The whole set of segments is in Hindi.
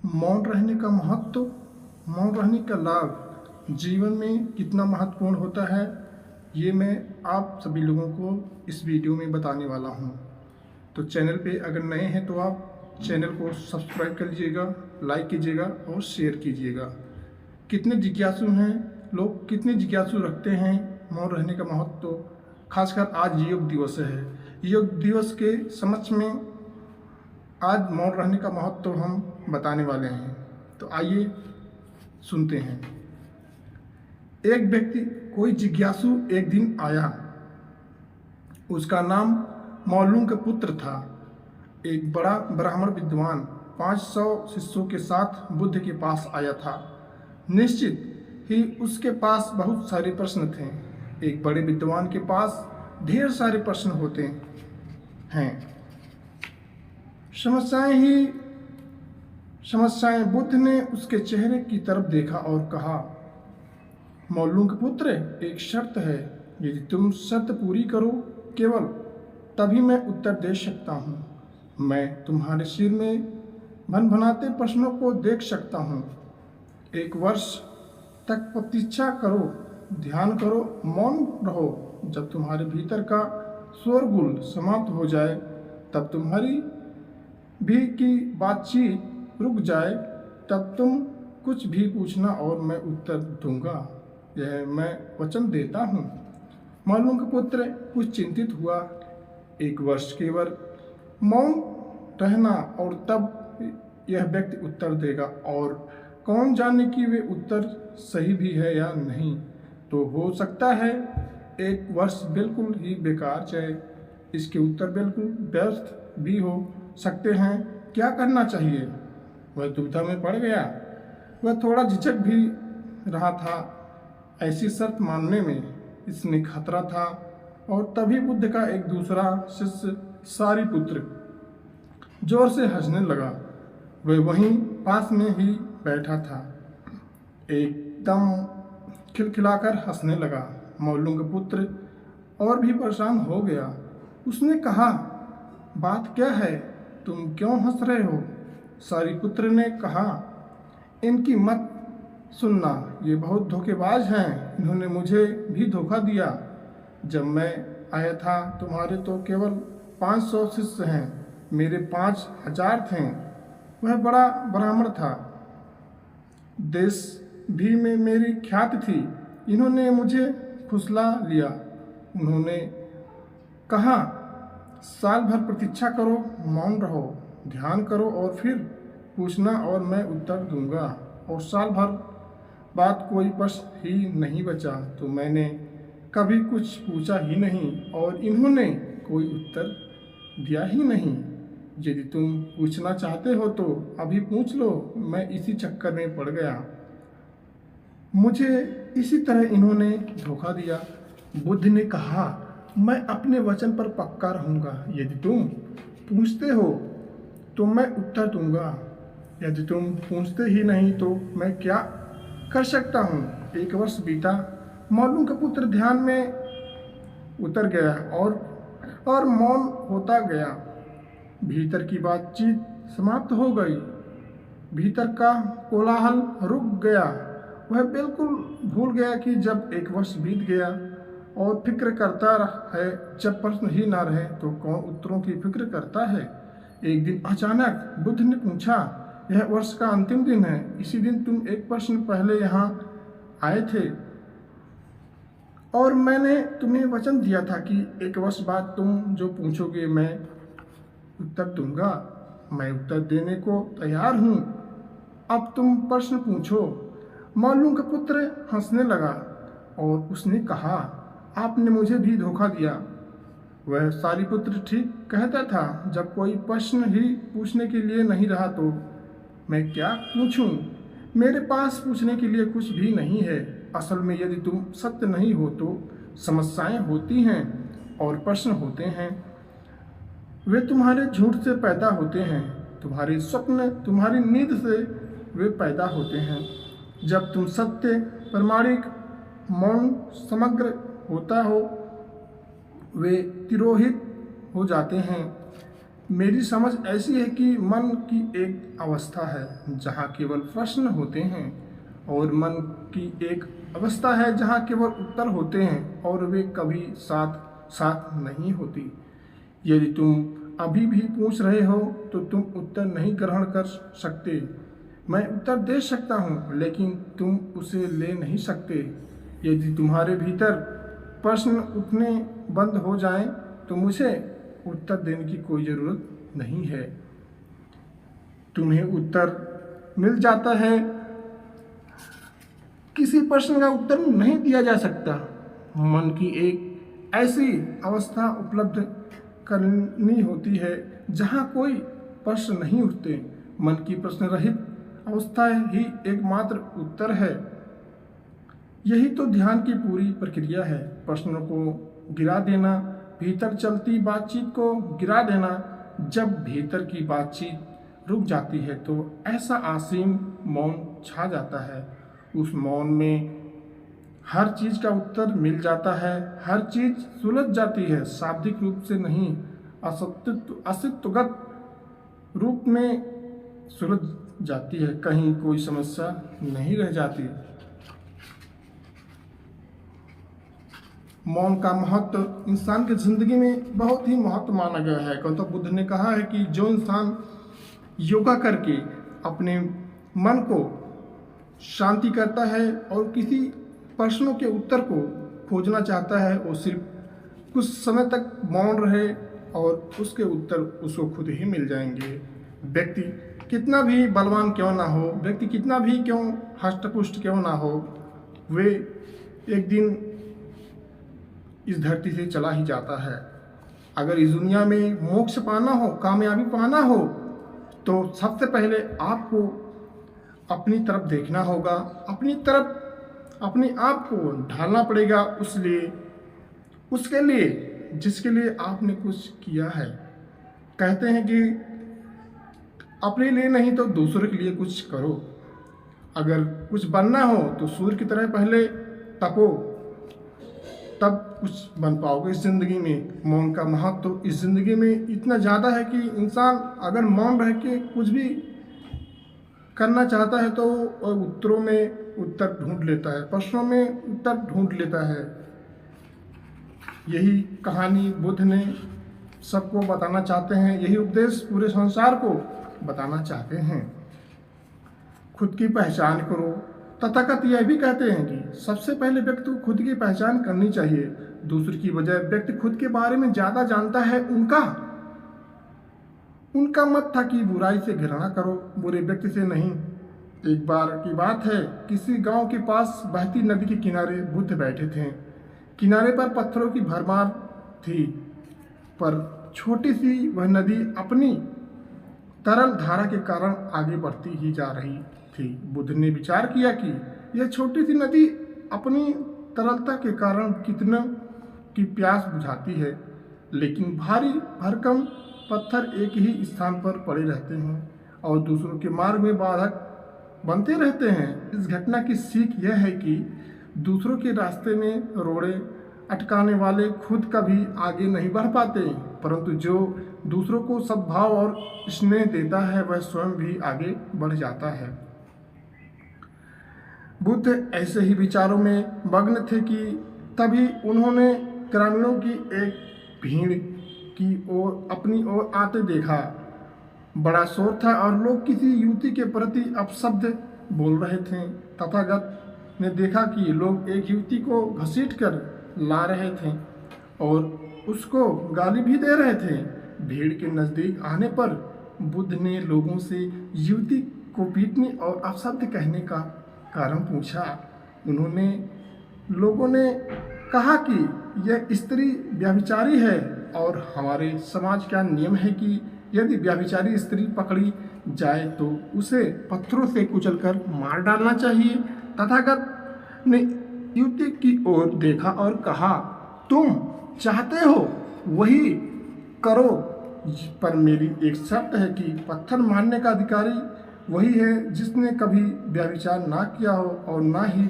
मौन रहने का महत्व, मौन रहने का लाभ जीवन में कितना महत्वपूर्ण होता है, ये मैं आप सभी लोगों को इस वीडियो में बताने वाला हूँ। तो चैनल पे अगर नए हैं तो आप चैनल को सब्सक्राइब कर लीजिएगा, लाइक कीजिएगा और शेयर कीजिएगा। कितने जिज्ञासु हैं लोग, कितने जिज्ञासु रखते हैं मौन रहने का महत्व। खासकर आज योग दिवस है, योग दिवस के समक्ष में आज मौन रहने का महत्व हम बताने वाले हैं। तो आइए सुनते हैं। एक व्यक्ति, कोई जिज्ञासु एक दिन आया। उसका नाम मौलूम का पुत्र था। एक बड़ा ब्राह्मण विद्वान 500 शिष्यों के साथ बुद्ध के पास आया था। निश्चित ही उसके पास बहुत सारे प्रश्न थे। एक बड़े विद्वान के पास ढेर सारे प्रश्न होते हैं। समस्याएं। बुद्ध ने उसके चेहरे की तरफ देखा और कहा, मौलूम के पुत्र, एक शर्त है। यदि तुम शर्त पूरी करो केवल तभी मैं उत्तर दे सकता हूँ। मैं तुम्हारे सिर में भनभनाते प्रश्नों को देख सकता हूँ। 1 वर्ष तक प्रतीक्षा करो, ध्यान करो, मौन रहो। जब तुम्हारे भीतर का शोरगुल समाप्त हो जाए, तब तुम्हारी भी की बातचीत रुक जाए, तब तुम कुछ भी पूछना और मैं उत्तर दूंगा। यह मैं वचन देता हूँ। मौलूम का पुत्र कुछ चिंतित हुआ। 1 वर्ष केवल मौन रहना और तब यह व्यक्ति उत्तर देगा, और कौन जाने कि वे उत्तर सही भी है या नहीं। तो हो सकता है 1 वर्ष बिल्कुल ही बेकार जाए, इसके उत्तर बिल्कुल व्यर्थ भी हो सकते हैं। क्या करना चाहिए? वह दुविधा में पड़ गया। वह थोड़ा झिझक भी रहा था। ऐसी शर्त मानने में इसमें खतरा था। और तभी बुद्ध का एक दूसरा शिष्य सारिपुत्र जोर से हंसने लगा। वह वहीं पास में ही बैठा था, एकदम खिलखिलाकर हंसने लगा। मौलूम का पुत्र और भी परेशान हो गया। उसने कहा, बात क्या है? तुम क्यों हंस रहे हो? सारिपुत्र ने कहा, इनकी मत सुनना, ये बहुत धोखेबाज हैं। इन्होंने मुझे भी धोखा दिया। जब मैं आया था तुम्हारे तो केवल 500 शिष्य हैं, मेरे 5000 थे। वह बड़ा ब्राह्मण था, देश भी में मेरी ख्याति थी। इन्होंने मुझे फुसला लिया। उन्होंने कहा, साल भर प्रतीक्षा करो, मौन रहो, ध्यान करो और फिर पूछना और मैं उत्तर दूंगा। और साल भर बाद कोई प्रश्न ही नहीं बचा तो मैंने कभी कुछ पूछा ही नहीं और इन्होंने कोई उत्तर दिया ही नहीं। यदि तुम पूछना चाहते हो तो अभी पूछ लो। मैं इसी चक्कर में पड़ गया, मुझे इसी तरह इन्होंने धोखा दिया। बुद्ध ने कहा, मैं अपने वचन पर पक्का रहूँगा। यदि तुम पूछते हो तो मैं उत्तर दूंगा। यदि तुम पूछते ही नहीं तो मैं क्या कर सकता हूँ। 1 वर्ष बीता। मौलूम का पुत्र ध्यान में उतर गया और मौन होता गया। भीतर की बातचीत समाप्त हो गई। भीतर का कोलाहल रुक गया। वह बिल्कुल भूल गया कि जब 1 वर्ष बीत गया और फिक्र करता है, जब प्रश्न ही ना रहे तो कौन उत्तरों की फिक्र करता है। एक दिन अचानक बुद्ध ने पूछा, यह वर्ष का अंतिम दिन है। इसी दिन तुम 1 प्रश्न पहले यहाँ आए थे और मैंने तुम्हें वचन दिया था कि 1 वर्ष बाद तुम जो पूछोगे मैं उत्तर दूंगा। मैं उत्तर देने को तैयार हूँ। अब तुम प्रश्न पूछो। मौलूम का पुत्र हंसने लगा और उसने कहा, आपने मुझे भी धोखा दिया। वह सारिपुत्र ठीक कहता था। जब कोई प्रश्न ही पूछने के लिए नहीं रहा तो मैं क्या पूछूं? मेरे पास पूछने के लिए कुछ भी नहीं है। असल में यदि तुम सत्य नहीं हो तो समस्याएं होती हैं और प्रश्न होते हैं। वे तुम्हारे झूठ से पैदा होते हैं, तुम्हारे स्वप्न, तुम्हारी नींद से वे पैदा होते हैं। जब तुम सत्य, प्रामाणिक, मौन, समग्र होता हो, वे तिरोहित हो जाते हैं। मेरी समझ ऐसी है कि मन की एक अवस्था है जहाँ केवल प्रश्न होते हैं और मन की एक अवस्था है जहाँ केवल उत्तर होते हैं और वे कभी साथ साथ नहीं होती। यदि तुम अभी भी पूछ रहे हो तो तुम उत्तर नहीं ग्रहण कर सकते। मैं उत्तर दे सकता हूँ लेकिन तुम उसे ले नहीं सकते। यदि तुम्हारे भीतर प्रश्न उठने बंद हो जाएं तो मुझे उत्तर देने की कोई ज़रूरत नहीं है। तुम्हें उत्तर मिल जाता है, किसी प्रश्न का उत्तर नहीं दिया जा सकता। मन की एक ऐसी अवस्था उपलब्ध करनी होती है जहाँ कोई प्रश्न नहीं उठते। मन की प्रश्न रहित अवस्था ही एकमात्र उत्तर है। यही तो ध्यान की पूरी प्रक्रिया है। प्रश्नों को गिरा देना, भीतर चलती बातचीत को गिरा देना। जब भीतर की बातचीत रुक जाती है तो ऐसा असीम मौन छा जाता है। उस मौन में हर चीज़ का उत्तर मिल जाता है, हर चीज़ सुलझ जाती है, शाब्दिक रूप से नहीं, अस्तित्वगत रूप में सुलझ जाती है। कहीं कोई समस्या नहीं रह जाती। मौन का महत्व इंसान की जिंदगी में बहुत ही महत्व माना गया है। गौतम बुद्ध ने कहा है कि जो इंसान योगा करके अपने मन को शांति करता है और किसी प्रश्नों के उत्तर को खोजना चाहता है, वो सिर्फ कुछ समय तक मौन रहे और उसके उत्तर उसको खुद ही मिल जाएंगे। व्यक्ति कितना भी बलवान क्यों ना हो, व्यक्ति कितना भी क्यों हष्टपुष्ट क्यों ना हो, वे एक दिन इस धरती से चला ही जाता है। अगर इस दुनिया में मोक्ष पाना हो, कामयाबी पाना हो, तो सबसे पहले आपको अपनी तरफ देखना होगा, अपनी तरफ अपने आप को ढालना पड़ेगा उसके लिए जिसके लिए आपने कुछ किया है। कहते हैं कि अपने लिए नहीं तो दूसरों के लिए कुछ करो। अगर कुछ बनना हो तो सूर्य की तरह पहले तपो, तब कुछ बन पाओगे इस ज़िंदगी में। मौन का महत्व तो इस ज़िंदगी में इतना ज़्यादा है कि इंसान अगर मौन रह के कुछ भी करना चाहता है तो उत्तरों में उत्तर ढूंढ लेता है, प्रश्नों में उत्तर ढूंढ लेता है। यही कहानी बुद्ध ने सबको बताना चाहते हैं, यही उपदेश पूरे संसार को बताना चाहते हैं। खुद की पहचान करो। तथागत यह भी कहते हैं कि सबसे पहले व्यक्ति को खुद की पहचान करनी चाहिए। दूसरे की बजाय व्यक्ति खुद के बारे में ज़्यादा जानता है। उनका मत था कि बुराई से घृणा करो, बुरे व्यक्ति से नहीं। एक बार की बात है, किसी गांव के पास बहती नदी के किनारे बुद्ध बैठे थे। किनारे पर पत्थरों की भरमार थी, पर छोटी सी वह नदी अपनी तरल धारा के कारण आगे बढ़ती ही जा रही थी। बुद्ध ने विचार किया कि यह छोटी सी नदी अपनी तरलता के कारण कितना की प्यास बुझाती है, लेकिन भारी भरकम पत्थर एक ही स्थान पर पड़े रहते हैं और दूसरों के मार्ग में बाधक बनते रहते हैं। इस घटना की सीख यह है कि दूसरों के रास्ते में रोड़े अटकाने वाले खुद कभी आगे नहीं बढ़ पाते, परंतु जो दूसरों को सद्भाव और स्नेह देता है वह स्वयं भी आगे बढ़ जाता है। बुद्ध ऐसे ही विचारों में मग्न थे कि तभी उन्होंने ग्रामीणों की एक भीड़ की ओर अपनी ओर आते देखा। बड़ा शोर था और लोग किसी युवती के प्रति अपशब्द बोल रहे थे। तथागत ने देखा कि लोग एक युवती को घसीटकर ला रहे थे और उसको गाली भी दे रहे थे। भीड़ के नज़दीक आने पर बुद्ध ने लोगों से युवती को पीटने और अपशब्द कहने का कारण पूछा। लोगों ने कहा कि यह स्त्री व्यभिचारी है और हमारे समाज का नियम है कि यदि व्यभिचारी स्त्री पकड़ी जाए तो उसे पत्थरों से कुचलकर मार डालना चाहिए। तथागत ने युवती की ओर देखा और कहा, तुम चाहते हो वही करो, पर मेरी एक शर्त है कि पत्थर मारने का अधिकारी वही है जिसने कभी व्यभिचार ना किया हो और ना ही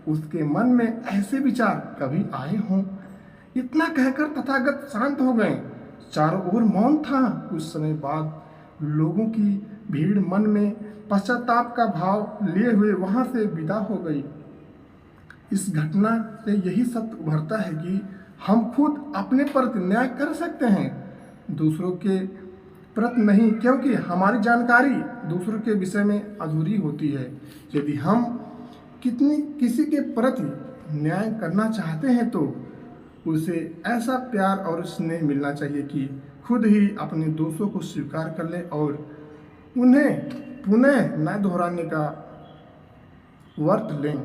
उसके मन में ऐसे विचार कभी आए हों। इतना कहकर तथागत शांत हो गए। चारों ओर मौन था। कुछ समय बाद लोगों की भीड़ मन में पश्चाताप का भाव लिए हुए वहां से विदा हो गई। इस घटना से यही सत्य उभरता है कि हम खुद अपने प्रति न्याय कर सकते हैं, दूसरों के प्रति नहीं, क्योंकि हमारी जानकारी दूसरों के विषय में अधूरी होती है। यदि हम किसी के प्रति न्याय करना चाहते हैं तो उसे ऐसा प्यार और स्नेह मिलना चाहिए कि खुद ही अपने दोषों को स्वीकार कर ले और उन्हें पुनः न दोहराने का व्रत लें।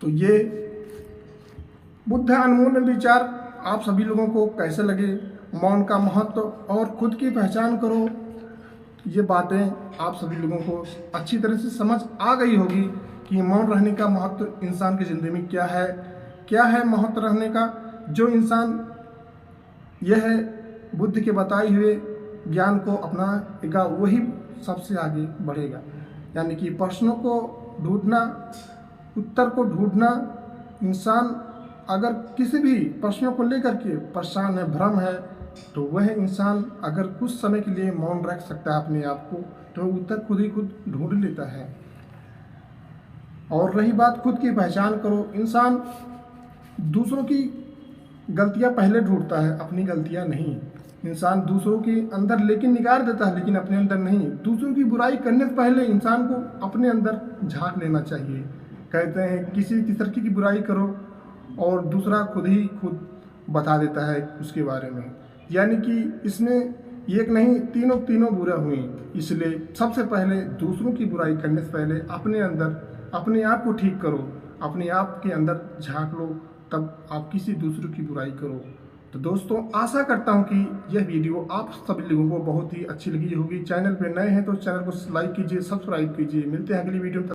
तो ये बुद्ध अनमोल विचार आप सभी लोगों को कैसे लगे? मौन का महत्व और खुद की पहचान करो, ये बातें आप सभी लोगों को अच्छी तरह से समझ आ गई होगी कि मौन रहने का महत्व इंसान की ज़िंदगी में क्या है महत्व रहने का। जो इंसान यह बुद्ध के बताए हुए ज्ञान को अपनाएगा वही सबसे आगे बढ़ेगा। यानी कि प्रश्नों को ढूंढना, उत्तर को ढूंढना, इंसान अगर किसी भी प्रश्नों को लेकर के परेशान है, भ्रम है, तो वह इंसान अगर कुछ समय के लिए मौन रख सकता है अपने आप को, तो उत्तर खुद ही खुद ढूंढ लेता है। और रही बात खुद की पहचान करो, इंसान दूसरों की गलतियां पहले ढूंढता है, अपनी गलतियां नहीं। इंसान दूसरों के अंदर लेकिन निगार देता है, लेकिन अपने अंदर नहीं। दूसरों की बुराई करने से पहले इंसान को अपने अंदर झांक लेना चाहिए। कहते हैं किसी तीसरे की बुराई करो और दूसरा खुद ही खुद बता देता है उसके बारे में। यानी कि इसमें एक नहीं तीनों बुरा हुए। इसलिए सबसे पहले दूसरों की बुराई करने से पहले अपने अंदर अपने आप को ठीक करो, अपने आप के अंदर झांक लो, तब आप किसी दूसरे की बुराई करो। तो दोस्तों, आशा करता हूं कि यह वीडियो आप सभी लोगों को बहुत ही अच्छी लगी होगी। चैनल पे नए हैं तो चैनल को लाइक कीजिए, सब्सक्राइब कीजिए। मिलते हैं अगली वीडियो में।